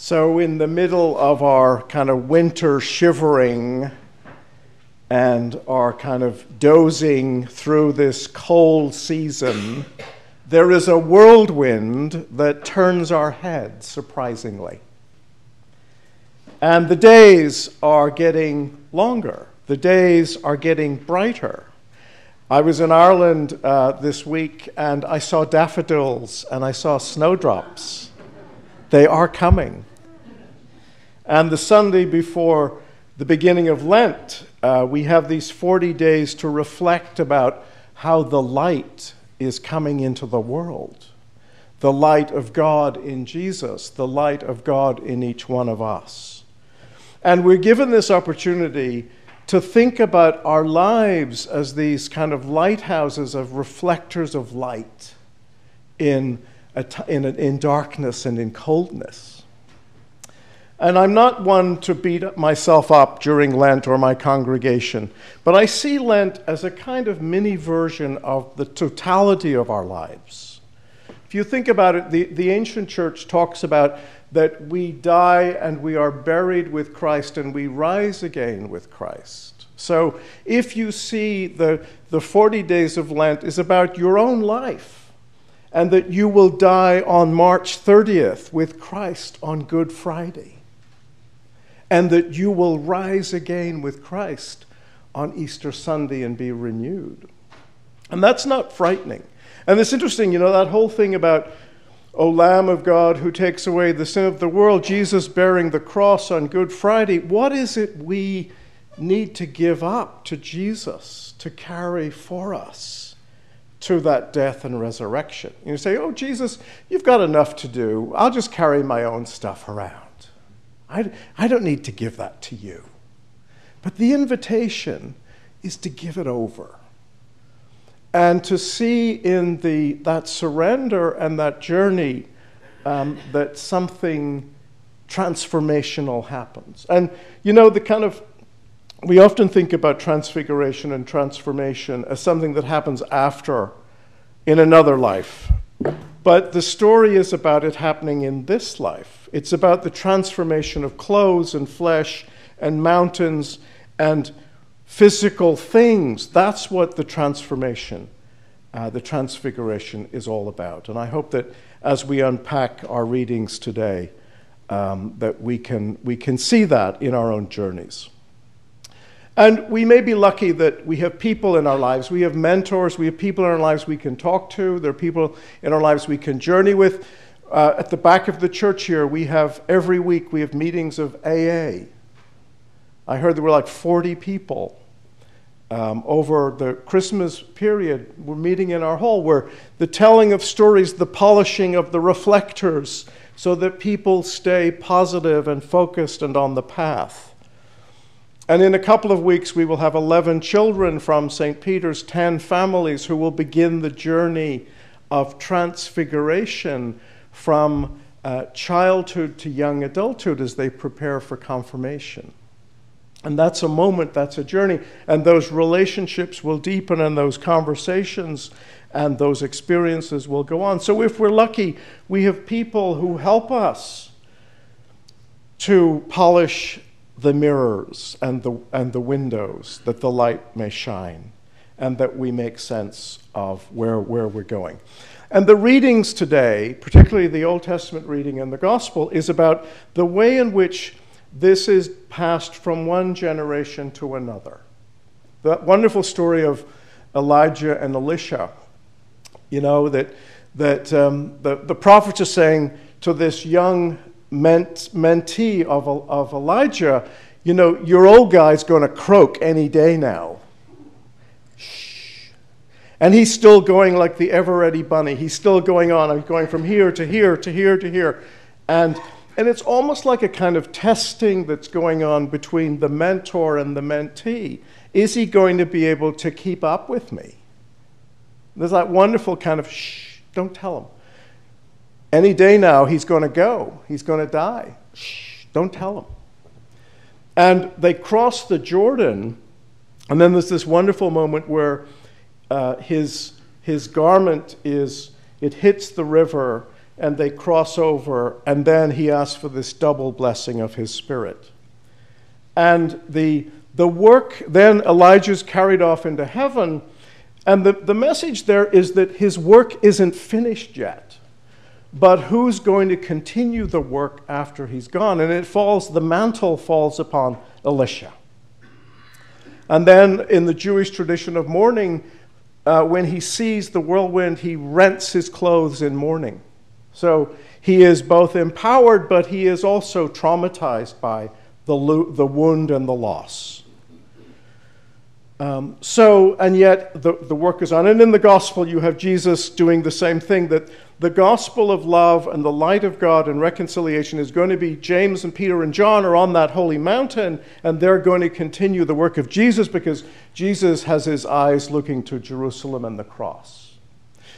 So in the middle of our kind of winter shivering and our kind of dozing through this cold season, there is a whirlwind that turns our head, surprisingly. And the days are getting longer. The days are getting brighter. I was in Ireland this week, and I saw daffodils, and I saw snowdrops. They are coming. And the Sunday before the beginning of Lent, we have these 40 days to reflect about how the light is coming into the world. The light of God in Jesus, the light of God in each one of us. And we're given this opportunity to think about our lives as these kind of lighthouses of reflectors of light in darkness and in coldness. And I'm not one to beat myself up during Lent or my congregation, but I see Lent as a kind of mini version of the totality of our lives. If you think about it, the ancient church talks about that we die and we are buried with Christ and we rise again with Christ. So if you see the 40 days of Lent is about your own life, and that you will die on March 30th with Christ on Good Friday, and that you will rise again with Christ on Easter Sunday and be renewed. And that's not frightening. And it's interesting, that whole thing about, O Lamb of God who takes away the sin of the world, Jesus bearing the cross on Good Friday. What is it we need to give up to Jesus to carry for us to that death and resurrection? You say, oh, Jesus, you've got enough to do. I'll just carry my own stuff around. I don't need to give that to you. But the invitation is to give it over. And to see in that surrender and that journey that something transformational happens. And, we often think about transfiguration and transformation as something that happens after, in another life. But the story is about it happening in this life. It's about the transformation of clothes and flesh and mountains and physical things. That's what the transformation, the transfiguration is all about. And I hope that as we unpack our readings today, that we can see that in our own journeys. And we may be lucky that we have people in our lives. We have mentors. We have people in our lives we can talk to. There are people in our lives we can journey with. At the back of the church here, every week we have meetings of AA. I heard there were like 40 people over the Christmas period. We're meeting in our hall where the telling of stories, the polishing of the reflectors, so that people stay positive and focused and on the path. And in a couple of weeks, we will have 11 children from St. Peter's, 10 families who will begin the journey of transfiguration from childhood to young adulthood as they prepare for confirmation. And that's a moment, that's a journey. And those relationships will deepen and those conversations and those experiences will go on. So if we're lucky, we have people who help us to polish the mirrors and the windows, that the light may shine and that we make sense of where we're going. And the readings today, particularly the Old Testament reading and the Gospel, is about the way in which this is passed from one generation to another. That wonderful story of Elijah and Elisha, that the prophets are saying to this young mentee of Elijah, your old guy's going to croak any day now. Shh. And he's still going like the ever-ready bunny. He's still going on. I'm going from here to here to here to here. And it's almost like a kind of testing that's going on between the mentor and the mentee. Is he going to be able to keep up with me? There's that wonderful kind of, shh, don't tell him. Any day now, he's going to go. He's going to die. Shh, don't tell him. And they cross the Jordan, and then there's this wonderful moment where his garment it hits the river, and they cross over, and then he asks for this double blessing of his Spirit. And the work, then Elijah's carried off into heaven, and the message there is that his work isn't finished yet, but who's going to continue the work after he's gone? And the mantle falls upon Elisha. And then in the Jewish tradition of mourning, when he sees the whirlwind, he rents his clothes in mourning. So he is both empowered, but he is also traumatized by the wound and the loss. And yet the work is on. And in the gospel, you have Jesus doing the same thing, that the gospel of love and the light of God and reconciliation is going to be James and Peter and John are on that holy mountain, and they're going to continue the work of Jesus because Jesus has his eyes looking to Jerusalem and the cross.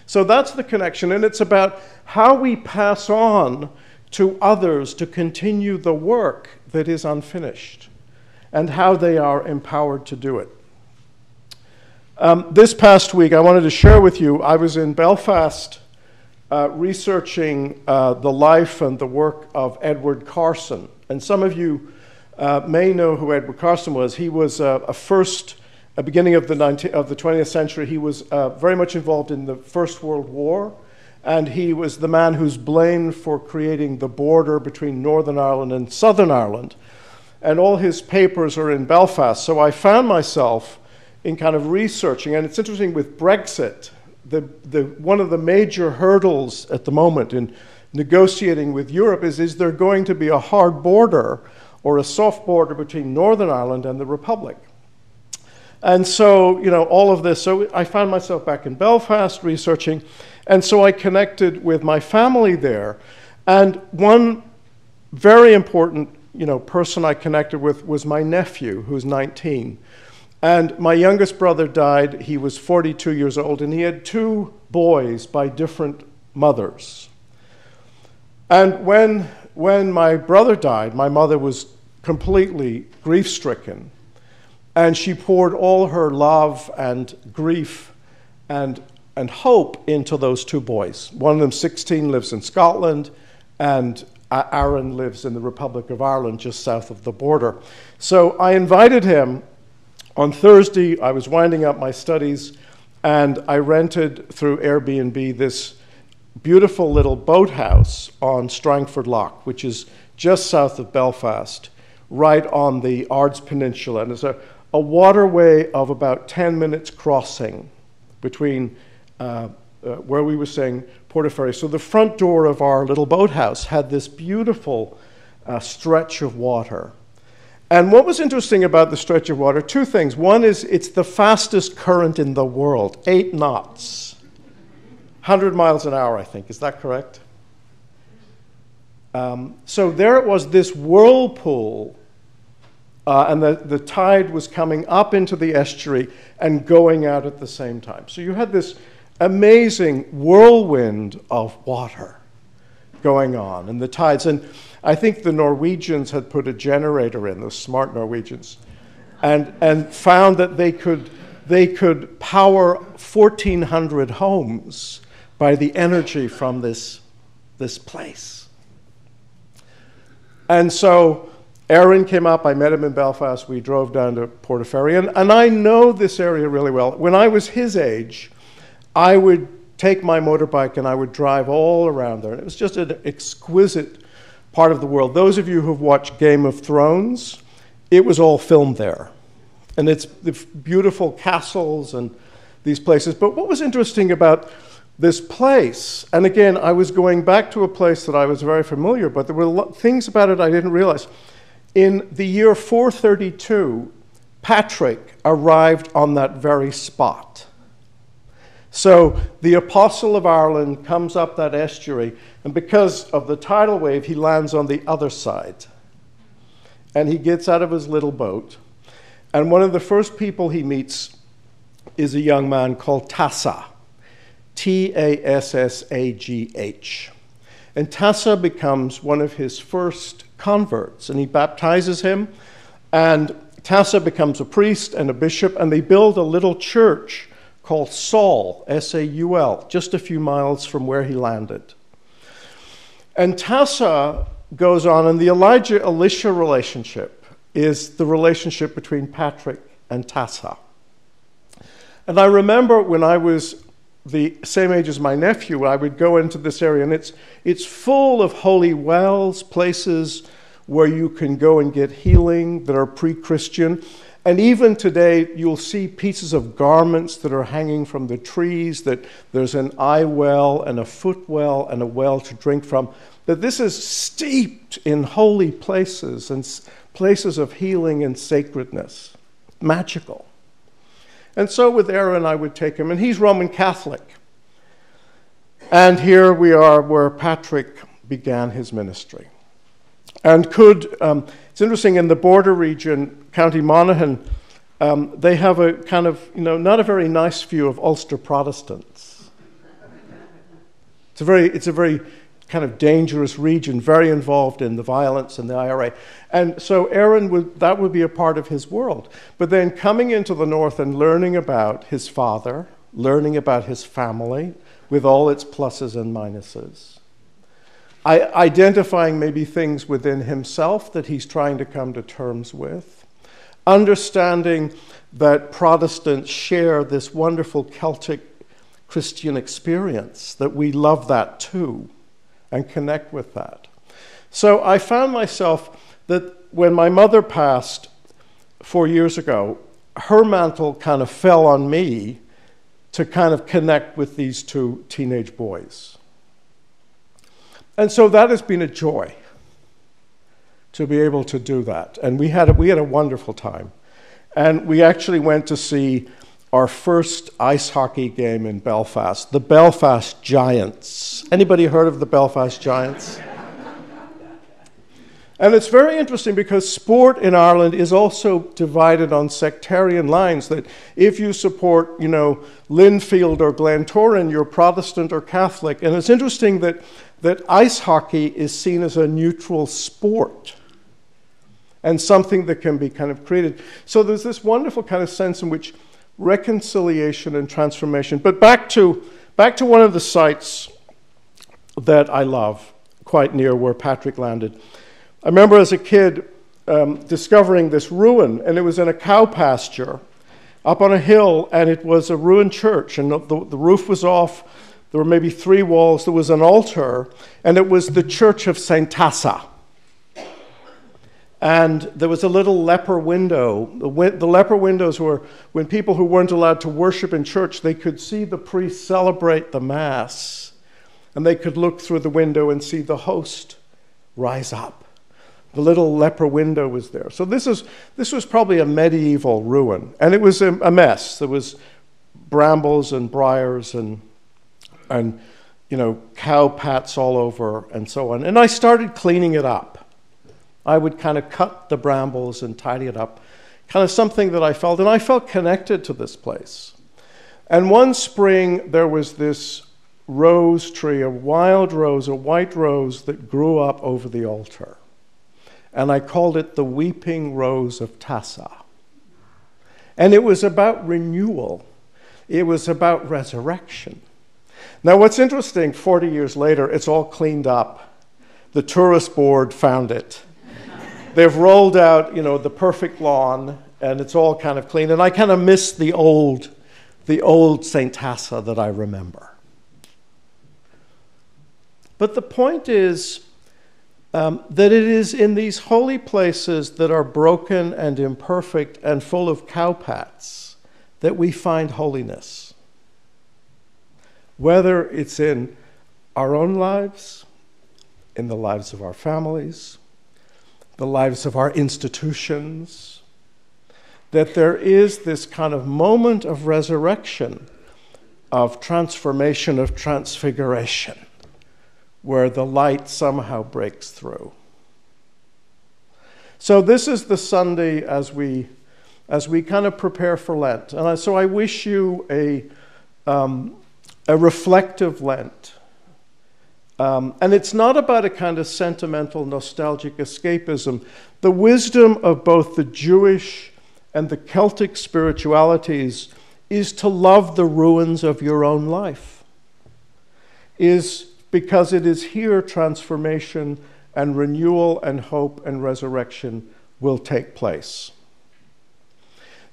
So that's the connection, and it's about how we pass on to others to continue the work that is unfinished and how they are empowered to do it. This past week, I wanted to share with you, I was in Belfast researching the life and the work of Edward Carson. And some of you may know who Edward Carson was. He was a beginning of the 20th century. He was very much involved in the First World War, and he was the man who's blamed for creating the border between Northern Ireland and Southern Ireland. And all his papers are in Belfast. So I found myself in kind of researching, and it's interesting with Brexit, one of the major hurdles at the moment in negotiating with Europe is there going to be a hard border or a soft border between Northern Ireland and the Republic? And so, all of this, so I found myself back in Belfast researching, and so I connected with my family there. And one very important, person I connected with was my nephew, who's 19. And my youngest brother died. He was 42 years old, and he had two boys by different mothers. And when my brother died, my mother was completely grief-stricken, and she poured all her love and grief and hope into those two boys. One of them, 16, lives in Scotland, and Aaron lives in the Republic of Ireland, just south of the border. So I invited him. On Thursday, I was winding up my studies, and I rented through Airbnb this beautiful little boathouse on Strangford Lough, which is just south of Belfast, right on the Ards Peninsula. And it's a waterway of about 10 minutes crossing between where we were staying, Portaferry. So the front door of our little boathouse had this beautiful stretch of water. And what was interesting about the stretch of water, two things. One is it's the fastest current in the world, 8 knots, 100 miles an hour, I think. Is that correct? So there it was, this whirlpool, and the tide was coming up into the estuary and going out at the same time. So you had this amazing whirlwind of water going on, and the tides. And I think the Norwegians had put a generator in, those smart Norwegians, and found that they could power 1,400 homes by the energy from this place. And so Aaron came up, I met him in Belfast, we drove down to Portaferry, and I know this area really well. When I was his age, I would take my motorbike and I would drive all around there. And it was just an exquisite part of the world. Those of you who've watched Game of Thrones, it was all filmed there. And it's the beautiful castles and these places. But what was interesting about this place, and again, I was going back to a place that I was very familiar, but there were things about it I didn't realize. In the year 432, Patrick arrived on that very spot. So the Apostle of Ireland comes up that estuary, and because of the tidal wave, he lands on the other side. And he gets out of his little boat, and one of the first people he meets is a young man called Tassa, Tassagh. And Tassa becomes one of his first converts, and he baptizes him, and Tassa becomes a priest and a bishop, and they build a little church called Saul, S-A-U-L, just a few miles from where he landed. And Tassa goes on, and the Elijah-Elisha relationship is the relationship between Patrick and Tassa. And I remember when I was the same age as my nephew, I would go into this area, and it's full of holy wells, places where you can go and get healing that are pre-Christian. And even today, you'll see pieces of garments that are hanging from the trees, that there's an eye well and a foot well and a well to drink from, that this is steeped in holy places and places of healing and sacredness. Magical. And so with Aaron, I would take him, and he's Roman Catholic. And here we are where Patrick began his ministry. And it's interesting, in the border region, County Monaghan, they have a kind of, not a very nice view of Ulster Protestants. It's a very kind of dangerous region, very involved in the violence and the IRA. And so Aaron, that would be a part of his world. But then coming into the north and learning about his father, learning about his family, with all its pluses and minuses, identifying maybe things within himself that he's trying to come to terms with, understanding that Protestants share this wonderful Celtic Christian experience, that we love that too, and connect with that. So I found myself that when my mother passed 4 years ago, her mantle kind of fell on me to kind of connect with these two teenage boys. And so that has been a joy to be able to do that. And we had a wonderful time. And we actually went to see our first ice hockey game in Belfast, the Belfast Giants. Anybody heard of the Belfast Giants? And it's very interesting because sport in Ireland is also divided on sectarian lines, that if you support, Linfield or Glentoran, you're Protestant or Catholic. And it's interesting that ice hockey is seen as a neutral sport and something that can be kind of created. So there's this wonderful kind of sense in which reconciliation and transformation. But back to one of the sites that I love, quite near where Patrick landed. I remember as a kid discovering this ruin, and it was in a cow pasture up on a hill, and it was a ruined church, and the roof was off. There were maybe 3 walls. There was an altar, and it was the Church of St. Tassa. And there was a little leper window. The leper windows were when people who weren't allowed to worship in church, they could see the priest celebrate the Mass, and they could look through the window and see the host rise up. The little leper window was there. So this was probably a medieval ruin, and it was a mess. There was brambles and briars and cow pats all over and so on. And I started cleaning it up. I would kind of cut the brambles and tidy it up, kind of something that I felt, and I felt connected to this place. And one spring, there was this rose tree, a wild rose, a white rose that grew up over the altar. And I called it the Weeping Rose of Tassa. And it was about renewal. It was about resurrection. Now, what's interesting, 40 years later, it's all cleaned up. The tourist board found it. They've rolled out, the perfect lawn, and it's all kind of clean. And I kind of miss the old St. Tassa that I remember. But the point is that it is in these holy places that are broken and imperfect and full of cowpats that we find holiness. Whether it's in our own lives, in the lives of our families, the lives of our institutions, that there is this kind of moment of resurrection, of transformation, of transfiguration, where the light somehow breaks through. So this is the Sunday as we kind of prepare for Lent. And so I wish you a reflective Lent. And it's not about a kind of sentimental, nostalgic escapism. The wisdom of both the Jewish and the Celtic spiritualities is to love the ruins of your own life, is because it is here transformation and renewal and hope and resurrection will take place.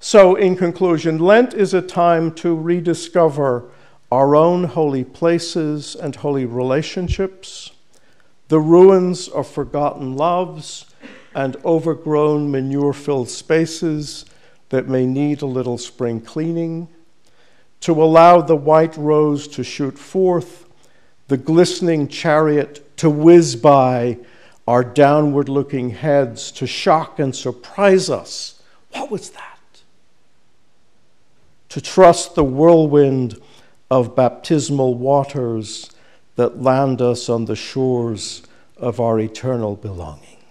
So, in conclusion, Lent is a time to rediscover our own holy places and holy relationships, the ruins of forgotten loves and overgrown manure-filled spaces that may need a little spring cleaning, to allow the white rose to shoot forth, the glistening chariot to whiz by, our downward-looking heads to shock and surprise us. What was that? To trust the whirlwind of baptismal waters that land us on the shores of our eternal belonging.